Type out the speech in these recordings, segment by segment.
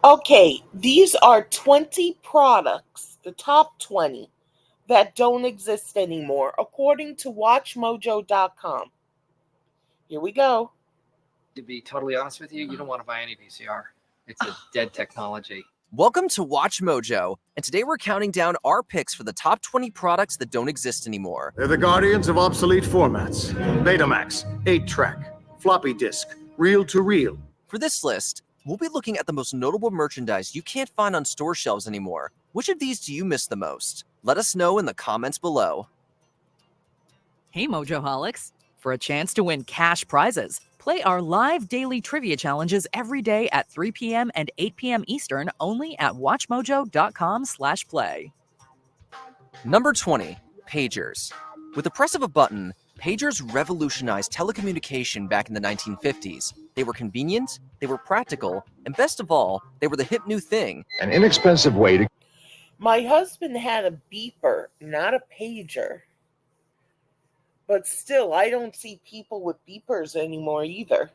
Okay, these are 20 products, the top 20, that don't exist anymore, according to WatchMojo.com. Here we go. To be totally honest with you, you don't want to buy any VCR. It's a dead technology. Welcome to Watch Mojo, and today we're counting down our picks for the top 20 products that don't exist anymore. They're the guardians of obsolete formats. Betamax, 8-track, floppy disk, reel-to-reel. For this list, we'll be looking at the most notable merchandise you can't find on store shelves anymore. Which of these do you miss the most? Let us know in the comments below. Hey Mojoholics! For a chance to win cash prizes, play our live daily trivia challenges every day at 3 p.m. and 8 p.m. Eastern only at watchmojo.com/play. Number 20, pagers. With the press of a button, pagers revolutionized telecommunication back in the 1950s. They were convenient, they were practical, and best of all, they were the hip new thing. An inexpensive way to... My husband had a beeper, not a pager. But still, I don't see people with beepers anymore either.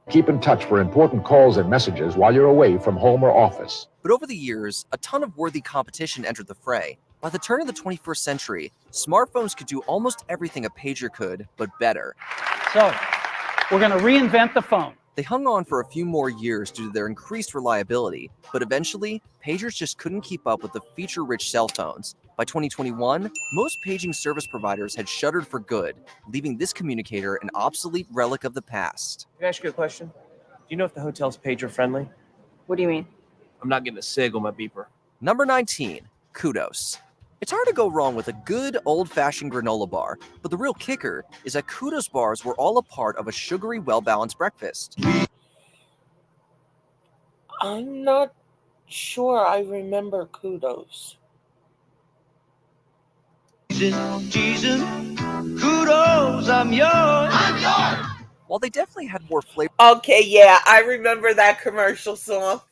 keep in touch for important calls and messages while you're away from home or office. But over the years, a ton of worthy competition entered the fray. By the turn of the 21st century, smartphones could do almost everything a pager could, but better. So, we're going to reinvent the phone. They hung on for a few more years due to their increased reliability, but eventually, pagers just couldn't keep up with the feature-rich cell phones. By 2021, most paging service providers had shuttered for good, leaving this communicator an obsolete relic of the past. Can I ask you a question? Do you know if the hotel's pager friendly? What do you mean? I'm not getting a SIG on my beeper. Number 19, Kudos. It's hard to go wrong with a good old-fashioned granola bar, but the real kicker is that Kudos bars were all a part of a sugary, well-balanced breakfast. I'm not sure I remember Kudos. Jesus, kudos, I'm yours. I'm yours. While they definitely had more flavor Okay, yeah, I remember that commercial song.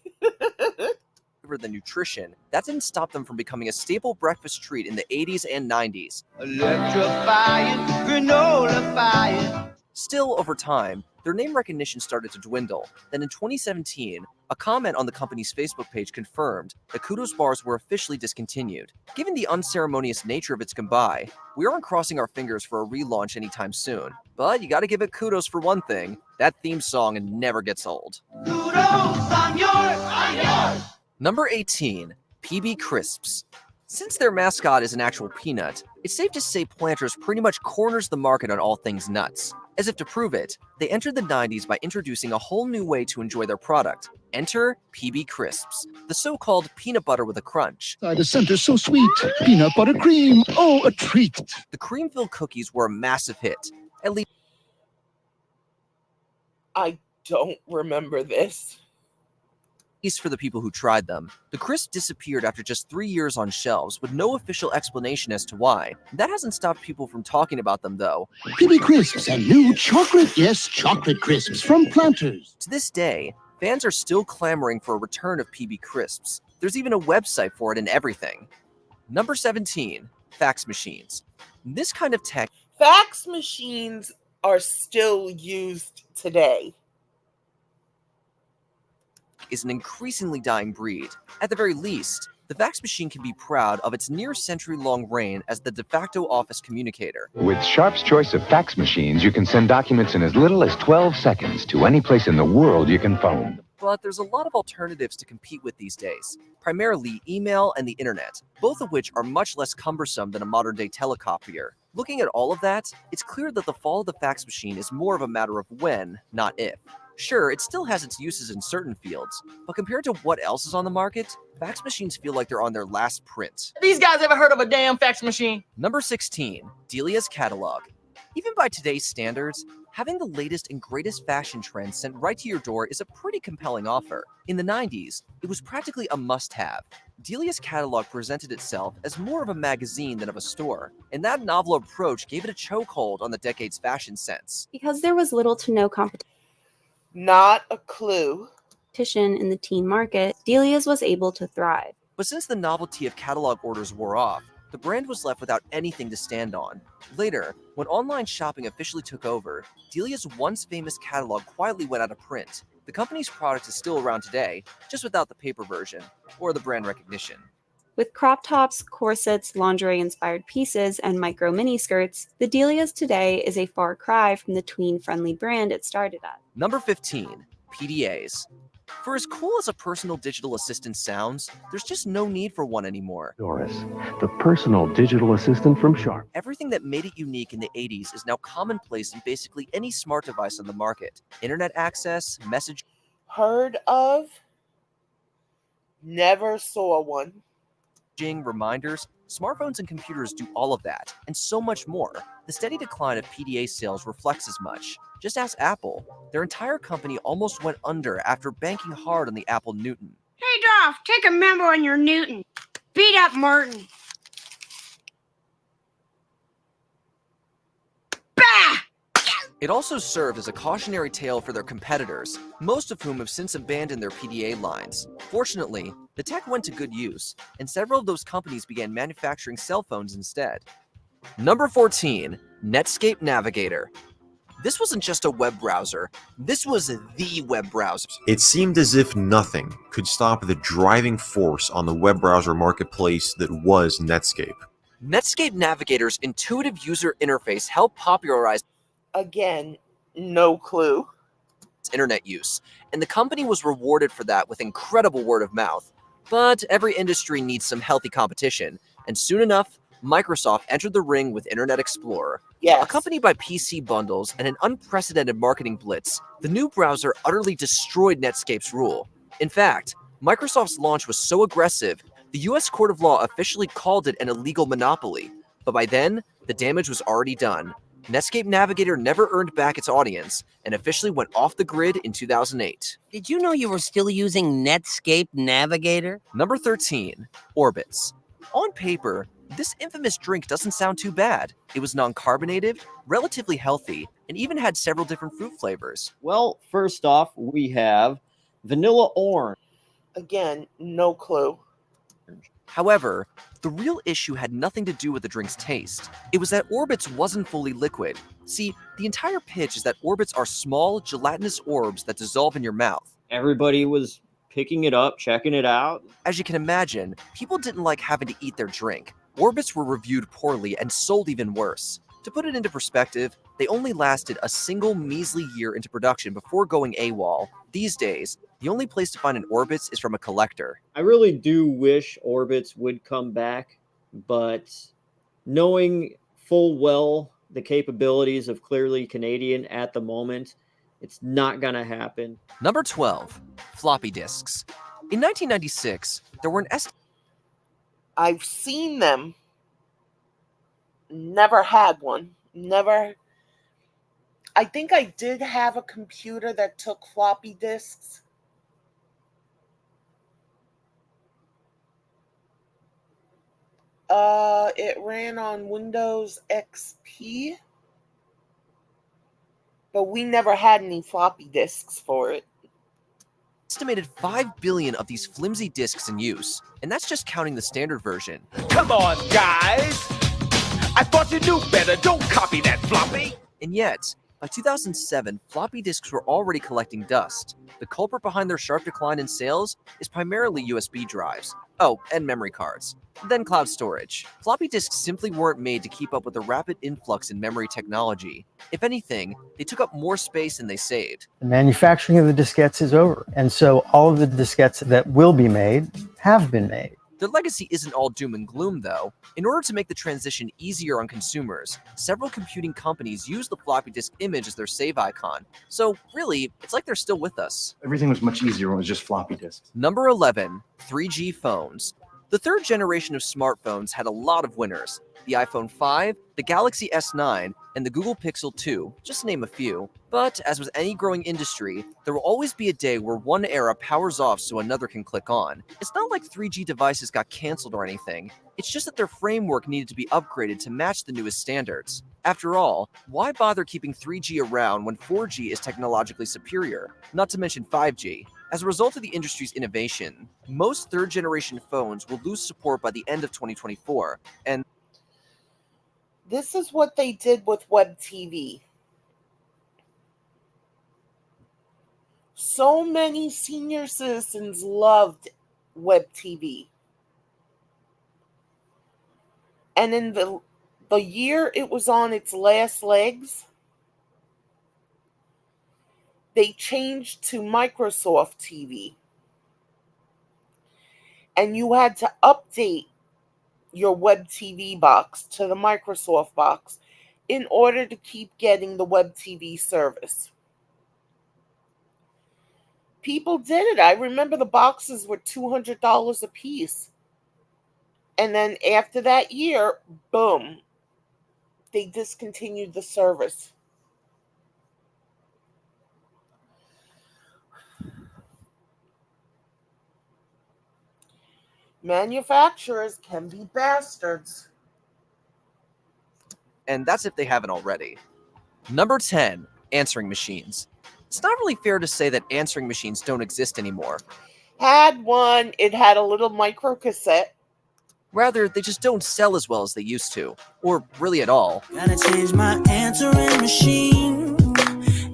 than nutrition, that didn't stop them from becoming a staple breakfast treat in the 80s and 90s. Electrifying, granola fire. Still, over time, their name recognition started to dwindle. Then in 2017, a comment on the company's Facebook page confirmed that Kudos bars were officially discontinued. Given the unceremonious nature of its goodbye, we aren't crossing our fingers for a relaunch anytime soon. But you gotta give it kudos for one thing, that theme song never gets old. Kudos, I'm yours, I'm yours. Number 18, PB Crisps. Since their mascot is an actual peanut, it's safe to say Planters pretty much corners the market on all things nuts. As if to prove it, they entered the 90s by introducing a whole new way to enjoy their product. Enter PB Crisps, the so-called peanut butter with a crunch. The center's so sweet. Peanut butter cream. Oh, a treat. The cream-filled cookies were a massive hit. At least I don't remember this. for the people who tried them. The crisp disappeared after just 3 years on shelves, with no official explanation as to why. That hasn't stopped people from talking about them, though. PB Crisps and new chocolate, yes, chocolate crisps from Planters. To this day, fans are still clamoring for a return of PB Crisps. There's even a website for it and everything. Number 17, fax machines. This kind of tech Fax machines are still used today. is an increasingly dying breed. At the very least, the fax machine can be proud of its near-century-long reign as the de facto office communicator. With Sharp's choice of fax machines, you can send documents in as little as 12 seconds to any place in the world you can phone. But there's a lot of alternatives to compete with these days, primarily email and the internet, both of which are much less cumbersome than a modern-day telecopier. Looking at all of that, it's clear that the fall of the fax machine is more of a matter of when, not if. Sure, it still has its uses in certain fields, but compared to what else is on the market, fax machines feel like they're on their last print. These guys ever heard of a damn fax machine? Number 16, Delia's Catalog. Even by today's standards, having the latest and greatest fashion trends sent right to your door is a pretty compelling offer. In the 90s, it was practically a must-have. Delia's Catalog presented itself as more of a magazine than of a store, and that novel approach gave it a chokehold on the decade's fashion sense. Because there was little to no Not a clue. competition in the teen market, Delia's was able to thrive. But since the novelty of catalog orders wore off, the brand was left without anything to stand on. Later, when online shopping officially took over, Delia's once famous catalog quietly went out of print. The company's product is still around today, just without the paper version or the brand recognition. With crop tops, corsets, lingerie-inspired pieces, and micro miniskirts, the Delia's today is a far cry from the tween-friendly brand it started at. Number 15, PDAs. For as cool as a personal digital assistant sounds, there's just no need for one anymore. Doris, the personal digital assistant from Sharp. Everything that made it unique in the 80s is now commonplace in basically any smart device on the market. Internet access, message. Heard of? Never saw one. Reminders, smartphones and computers do all of that, and so much more. The steady decline of PDA sales reflects as much. Just ask Apple. Their entire company almost went under after banking hard on the Apple Newton. Hey, Dolph, take a memo on your Newton. Beat up Martin. Bah! It also served as a cautionary tale for their competitors, most of whom have since abandoned their PDA lines. Fortunately, the tech went to good use, and several of those companies began manufacturing cell phones instead. Number 14, Netscape Navigator. This wasn't just a web browser, this was the web browser. It seemed as if nothing could stop the driving force on the web browser marketplace that was Netscape. Netscape Navigator's intuitive user interface helped popularize Again, no clue. internet use, and the company was rewarded for that with incredible word of mouth. But every industry needs some healthy competition, and soon enough, Microsoft entered the ring with Internet Explorer. Yes. Accompanied by PC bundles and an unprecedented marketing blitz, the new browser utterly destroyed Netscape's rule. In fact, Microsoft's launch was so aggressive, the US Court of Law officially called it an illegal monopoly. But by then, the damage was already done. Netscape Navigator never earned back its audience and officially went off the grid in 2008. Did you know you were still using Netscape Navigator? Number 13, Orbitz. On paper, this infamous drink doesn't sound too bad. It was non-carbonated, relatively healthy, and even had several different fruit flavors. Well, first off, we have vanilla orange. Again, no clue. However, the real issue had nothing to do with the drink's taste. It was that Orbitz wasn't fully liquid. See, the entire pitch is that Orbitz are small, gelatinous orbs that dissolve in your mouth. Everybody was picking it up, checking it out. As you can imagine, people didn't like having to eat their drink. Orbitz were reviewed poorly and sold even worse. To put it into perspective, they only lasted a single measly year into production before going AWOL. These days, the only place to find an Orbitz is from a collector. I really do wish Orbitz would come back, but knowing full well the capabilities of Clearly Canadian at the moment, it's not going to happen. Number 12, floppy disks. In 1996, there were I've seen them. Never had one. Never. I think I did have a computer that took floppy disks. It ran on Windows XP, but we never had any floppy disks for it. Estimated 5 billion of these flimsy disks in use, and that's just counting the standard version. Come on, guys! I thought you knew better. Don't copy that floppy. And yet, by 2007, floppy disks were already collecting dust. The culprit behind their sharp decline in sales is primarily USB drives. Oh, and memory cards. Then cloud storage. Floppy disks simply weren't made to keep up with the rapid influx in memory technology. If anything, they took up more space than they saved. The manufacturing of the diskettes is over, and so all of the diskettes that will be made have been made. Their legacy isn't all doom and gloom, though. In order to make the transition easier on consumers, several computing companies use the floppy disk image as their save icon. So really, it's like they're still with us. Everything was much easier when it was just floppy disks. Number 11, 3G phones. The third generation of smartphones had a lot of winners. The iPhone 5, the Galaxy S9, and the Google Pixel 2, just to name a few. But as with any growing industry, there will always be a day where one era powers off so another can click on. It's not like 3G devices got canceled or anything. It's just that their framework needed to be upgraded to match the newest standards. After all, why bother keeping 3G around when 4G is technologically superior? Not to mention 5G. As a result of the industry's innovation, most third-generation phones will lose support by the end of 2024, and this is what they did with Web TV. So many senior citizens loved web TV. And in the year it was on its last legs, they changed to Microsoft TV. And you had to update your web TV box to the Microsoft box in order to keep getting the web TV service. People did it. I remember the boxes were $200 a piece. And then after that year, boom, they discontinued the service. Manufacturers can be bastards. And that's if they haven't already. Number 10, answering machines. It's not really fair to say that answering machines don't exist anymore. Had one, it had a little micro cassette. Rather, they just don't sell as well as they used to, or really at all. Gotta change my answering machine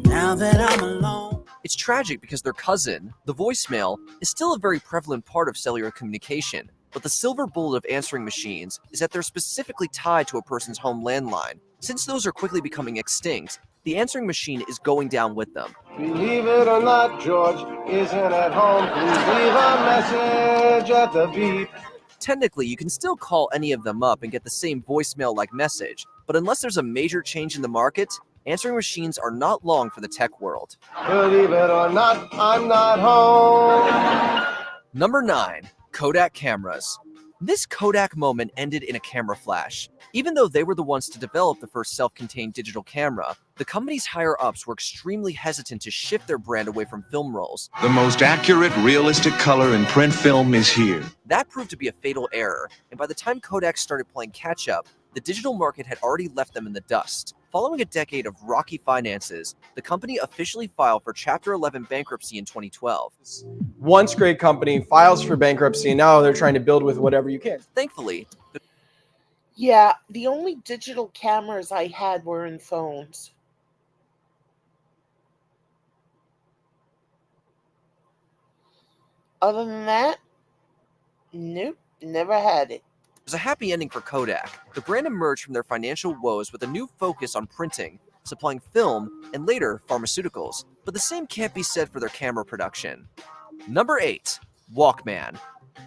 now that I'm alone. It's tragic because their cousin, the voicemail, is still a very prevalent part of cellular communication, but the silver bullet of answering machines is that they're specifically tied to a person's home landline. Since those are quickly becoming extinct, the answering machine is going down with them. Believe it or not, George isn't at home. Please leave a message at the beep. Technically, you can still call any of them up and get the same voicemail-like message, but unless there's a major change in the market, answering machines are not long for the tech world. Believe it or not, I'm not home. Number 9, Kodak cameras. This Kodak moment ended in a camera flash. Even though they were the ones to develop the first self-contained digital camera, the company's higher-ups were extremely hesitant to shift their brand away from film rolls. The most accurate, realistic color in print film is here. That proved to be a fatal error, and by the time Kodak started playing catch-up, the digital market had already left them in the dust. Following a decade of rocky finances, the company officially filed for Chapter 11 bankruptcy in 2012. Once great company files for bankruptcy, and now they're trying to build with whatever you can. Thankfully, yeah, the only digital cameras I had were in phones. Other than that, nope, never had it. It was a happy ending for Kodak. The brand emerged from their financial woes with a new focus on printing, supplying film, and later, pharmaceuticals. But the same can't be said for their camera production. Number 8, Walkman.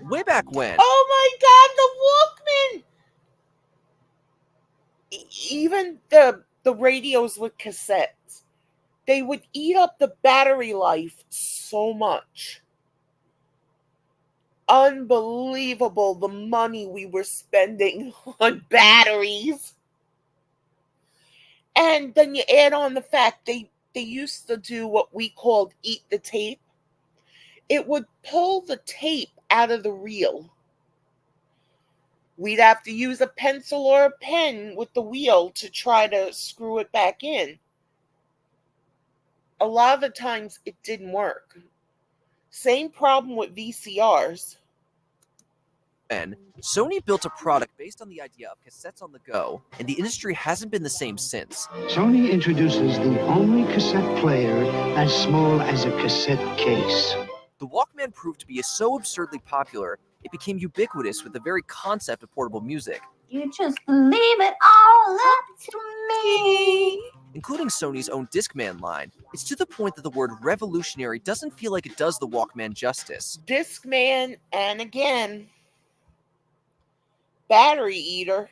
Way back when... Oh my god, the Walkman! Even the radios with cassettes, they would eat up the battery life so much. Unbelievable the money we were spending on batteries. And then you add on the fact they used to do what we called eat the tape. It would pull the tape out of the reel. We'd have to use a pencil or a pen with the wheel to try to screw it back in. A lot of the times it didn't work. Same problem with VCRs. And Sony built a product based on the idea of cassettes on the go, and the industry hasn't been the same since. Sony introduces the only cassette player as small as a cassette case. The Walkman proved to be so absurdly popular, it became ubiquitous with the very concept of portable music. You just leave it all up to me. Including Sony's own Discman line. It's to the point that the word revolutionary doesn't feel like it does the Walkman justice. Discman, and again, battery eater.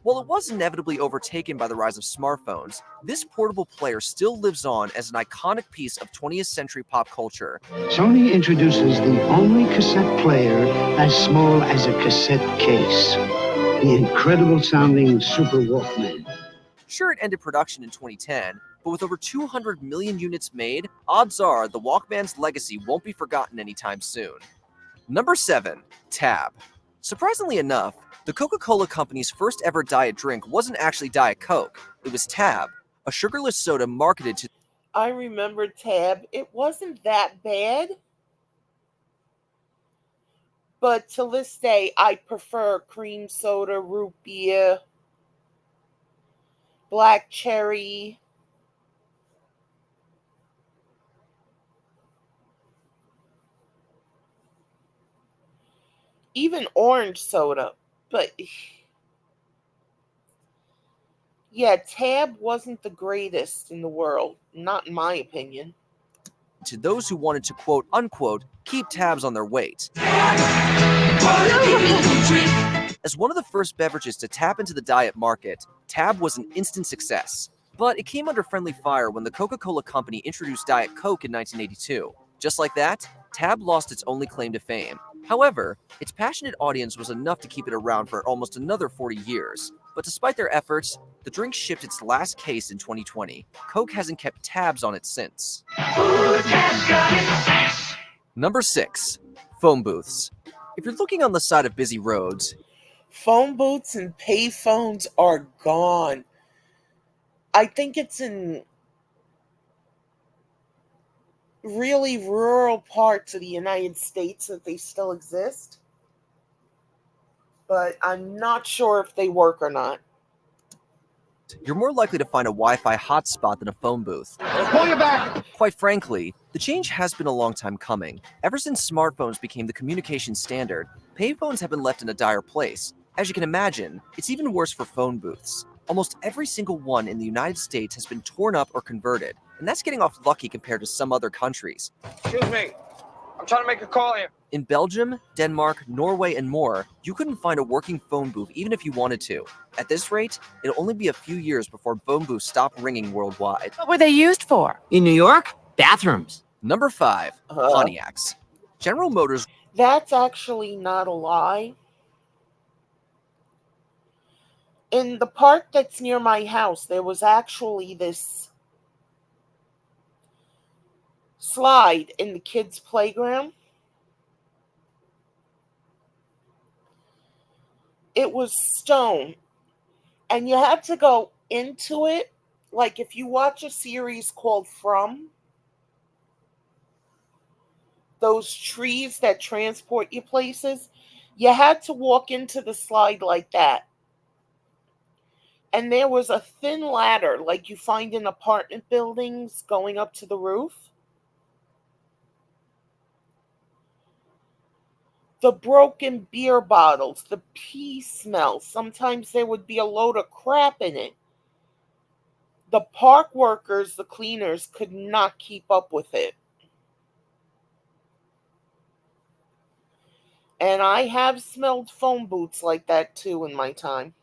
While it was inevitably overtaken by the rise of smartphones, this portable player still lives on as an iconic piece of 20th century pop culture. Sony introduces the only cassette player as small as a cassette case. The incredible sounding Super Walkman. Sure, it ended production in 2010, but with over 200 million units made, odds are the Walkman's legacy won't be forgotten anytime soon. Number 7, Tab. Surprisingly enough, the Coca-Cola Company's first ever diet drink wasn't actually Diet Coke. It was Tab, a sugarless soda marketed to... I remember Tab. It wasn't that bad. But to this day, I prefer cream soda, root beer, black cherry. even orange soda. But yeah, Tab wasn't the greatest in the world, not in my opinion. To those who wanted to quote unquote keep tabs on their weight. As one of the first beverages to tap into the diet market, Tab was an instant success. But it came under friendly fire when the Coca-Cola Company introduced Diet Coke in 1982. Just like that, Tab lost its only claim to fame. However, its passionate audience was enough to keep it around for almost another 40 years. But despite their efforts, the drink shipped its last case in 2020. Coke hasn't kept tabs on it since. Number 6. Phone booths. If you're looking on the side of busy roads, phone booths and pay phones are gone. I think it's in really rural parts of the United States that they still exist. But I'm not sure if they work or not. You're more likely to find a Wi-Fi hotspot than a phone booth. Pull you back! Quite frankly, the change has been a long time coming. Ever since smartphones became the communication standard, payphones have been left in a dire place. As you can imagine, it's even worse for phone booths. Almost every single one in the United States has been torn up or converted, and that's getting off lucky compared to some other countries. Excuse me. I'm trying to make a call here. In Belgium, Denmark, Norway, and more, you couldn't find a working phone booth even if you wanted to. At this rate, it'll only be a few years before phone booths stop ringing worldwide. What were they used for? In New York? Bathrooms. Number 5. Pontiacs. General Motors. That's actually not a lie. In the park that's near my house, there was actually this slide in the kids' playground. It was stone, and you had to go into it. Like if you watch a series called From, those trees that transport you places, you had to walk into the slide like that. And there was a thin ladder like you find in apartment buildings going up to the roof. The broken beer bottles, the pee smell, sometimes there would be a load of crap in it. The park workers, the cleaners, could not keep up with it. And I have smelled phone booths like that too in my time.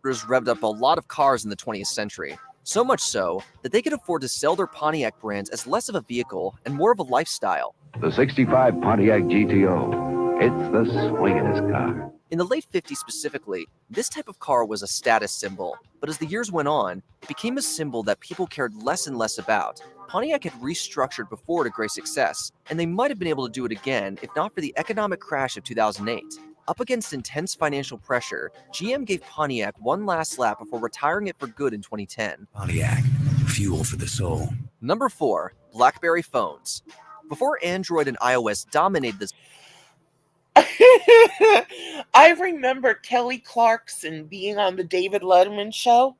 Revved up a lot of cars in the 20th century. So much so that they could afford to sell their Pontiac brands as less of a vehicle and more of a lifestyle. The 65 Pontiac GTO. It's the swingingest car. In the late 50s specifically, this type of car was a status symbol, but as the years went on, it became a symbol that people cared less and less about. Pontiac had restructured before to great success, and they might have been able to do it again if not for the economic crash of 2008. Up against intense financial pressure, GM gave Pontiac one last lap before retiring it for good in 2010. Pontiac, fuel for the soul. Number 4. BlackBerry phones. Before Android and iOS dominated this, I remember Kelly Clarkson being on the David Letterman show,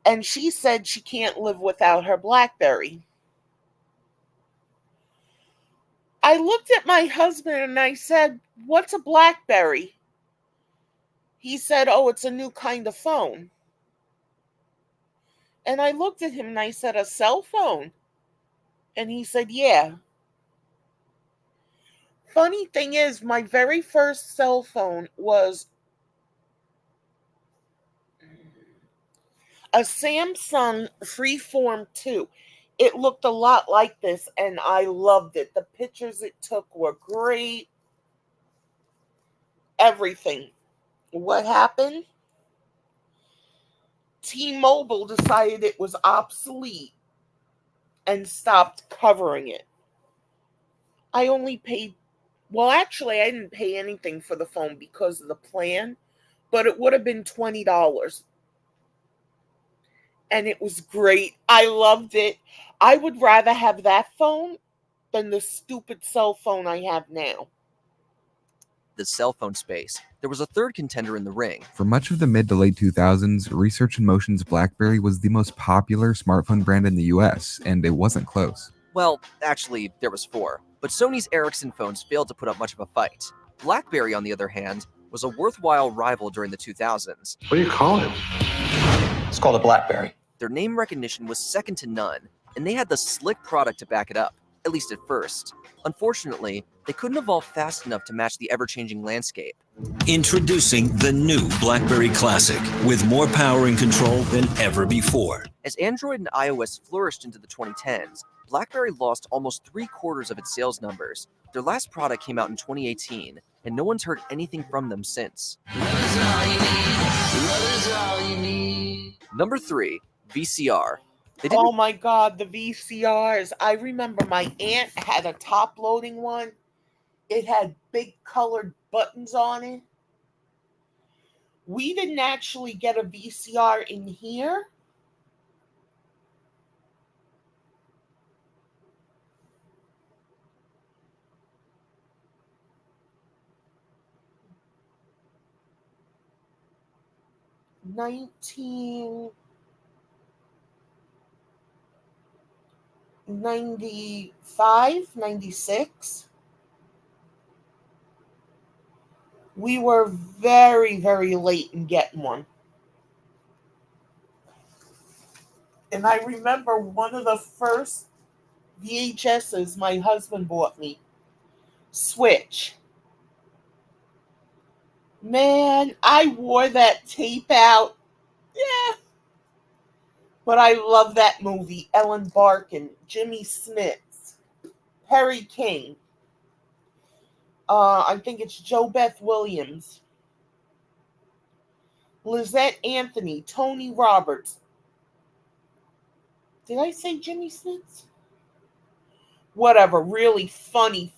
and she said she can't live without her BlackBerry. I looked at my husband and I said, "What's a BlackBerry?" He said, "Oh, it's a new kind of phone." And I looked at him and I said, "A cell phone?" And he said, "Yeah." Funny thing is, my very first cell phone was a Samsung Freeform 2. It looked a lot like this, and I loved it. The pictures it took were great. Everything. What happened? T-Mobile decided it was obsolete and stopped covering it. I only paid, well, actually, I didn't pay anything for the phone because of the plan, but it would have been $20. And it was great. I loved it. I would rather have that phone than the stupid cell phone I have now. The cell phone space, there was a third contender in the ring. For much of the mid to late 2000s, Research in Motion's BlackBerry was the most popular smartphone brand in the US, and it wasn't close. Well, actually, there was 4, but Sony's Ericsson phones failed to put up much of a fight. BlackBerry, on the other hand, was a worthwhile rival during the 2000s. What do you call it? It's called a BlackBerry. Their name recognition was second to none, and they had the slick product to back it up, at least at first. Unfortunately, they couldn't evolve fast enough to match the ever-changing landscape. Introducing the new BlackBerry Classic with more power and control than ever before. As Android and iOS flourished into the 2010s, BlackBerry lost almost 3/4 of its sales numbers. Their last product came out in 2018, and no one's heard anything from them since. Number 3, VCR. Oh my God, the VCRs. I remember my aunt had a top-loading one. It had big colored buttons on it. We didn't actually get a VCR in here. $1995, $96. We were very, very late in getting one. And I remember one of the first VHSs my husband bought me, Switch. Man, I wore that tape out. Yeah. But I love that movie. Ellen Barkin, Jimmy Smits, Perry King. I think it's Jo Beth Williams, Lizette Anthony, Tony Roberts. Did I say Jimmy Smits? Whatever. Really funny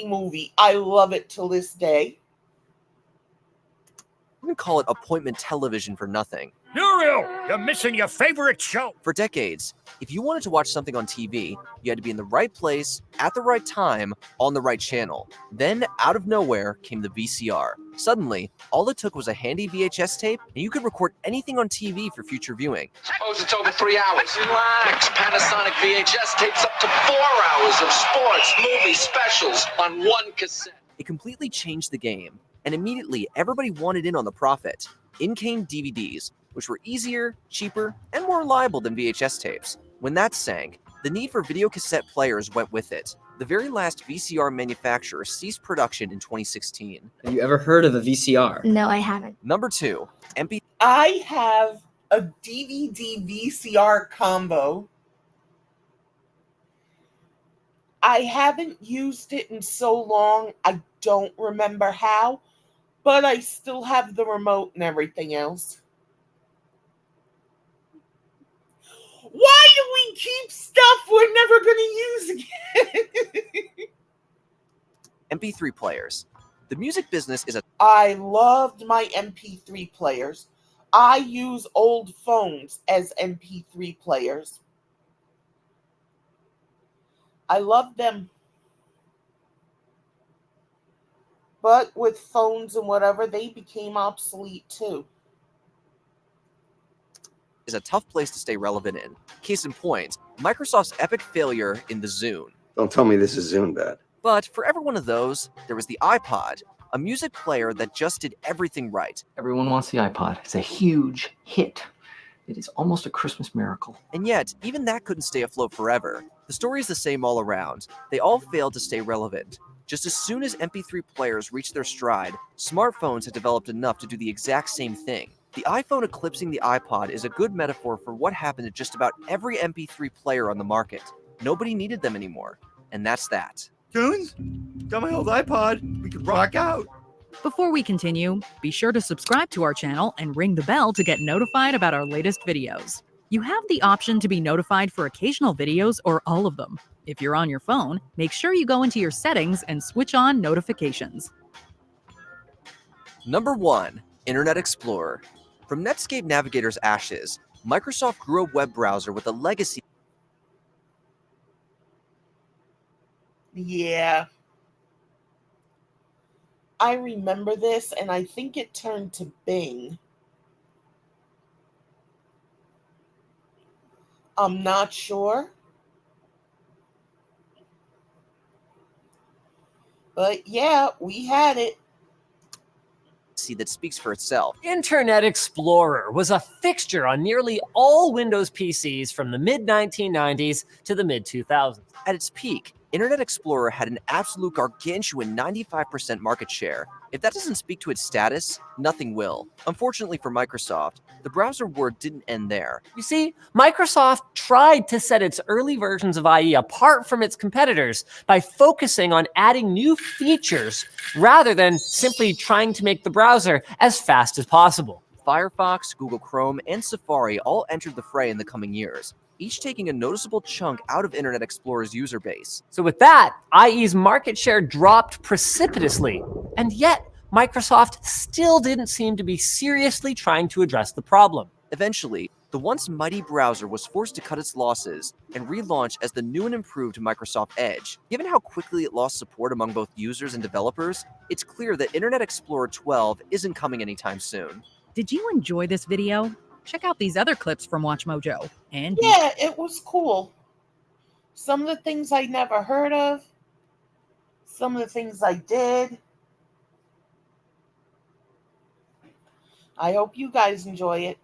movie. I love it till this day. You can call it appointment television for nothing. Muriel, you're missing your favorite show. For decades, if you wanted to watch something on TV, you had to be in the right place, at the right time, on the right channel. Then, out of nowhere, came the VCR. Suddenly, all it took was a handy VHS tape, and you could record anything on TV for future viewing. Suppose it's over 3 hours. Relax. Panasonic VHS tapes up to 4 hours of sports, movie specials on one cassette. It completely changed the game, and immediately everybody wanted in on the profit. In came DVDs, which were easier, cheaper, and more reliable than VHS tapes. When that sank, the need for video cassette players went with it. The very last VCR manufacturer ceased production in 2016. Have you ever heard of a VCR? No, I haven't. Number 2, MP. I have a DVD VCR combo. I haven't used it in so long, I don't remember how, but I still have the remote and everything else. Why do we keep stuff we're never going to use again? MP3 players. The music business is a... I loved my MP3 players. I use old phones as MP3 players. I love them. But with phones and whatever, they became obsolete too. Is a tough place to stay relevant in. Case in point, Microsoft's epic failure in the Zune. Don't tell me this is Zune bad. But for every one of those, there was the iPod, a music player that just did everything right. Everyone wants the iPod. It's a huge hit. It is almost a Christmas miracle. And yet, even that couldn't stay afloat forever. The story is the same all around. They all failed to stay relevant. Just as soon as MP3 players reached their stride, smartphones had developed enough to do the exact same thing. The iPhone eclipsing the iPod is a good metaphor for what happened to just about every MP3 player on the market. Nobody needed them anymore. And that's that. Tunes? Got my old iPod. We could rock out. Before we continue, be sure to subscribe to our channel and ring the bell to get notified about our latest videos. You have the option to be notified for occasional videos or all of them. If you're on your phone, make sure you go into your settings and switch on notifications. Number 1, Internet Explorer. From Netscape Navigator's ashes, Microsoft grew a web browser with a legacy. Yeah. I remember this, and I think it turned to Bing. I'm not sure. But yeah, we had it. legacy that speaks for itself. Internet Explorer was a fixture on nearly all Windows PCs from the mid-1990s to the mid-2000s. At its peak, Internet Explorer had an absolute gargantuan 95% market share. If that doesn't speak to its status, nothing will. Unfortunately for Microsoft, the browser war didn't end there. You see, Microsoft tried to set its early versions of IE apart from its competitors by focusing on adding new features rather than simply trying to make the browser as fast as possible. Firefox, Google Chrome, and Safari all entered the fray in the coming years, each taking a noticeable chunk out of Internet Explorer's user base. So with that, IE's market share dropped precipitously, and yet Microsoft still didn't seem to be seriously trying to address the problem. Eventually, the once mighty browser was forced to cut its losses and relaunch as the new and improved Microsoft Edge. Given how quickly it lost support among both users and developers, it's clear that Internet Explorer 12 isn't coming anytime soon. Did you enjoy this video? Check out these other clips from WatchMojo. And yeah, it was cool. Some of the things I never heard of. Some of the things I did. I hope you guys enjoy it.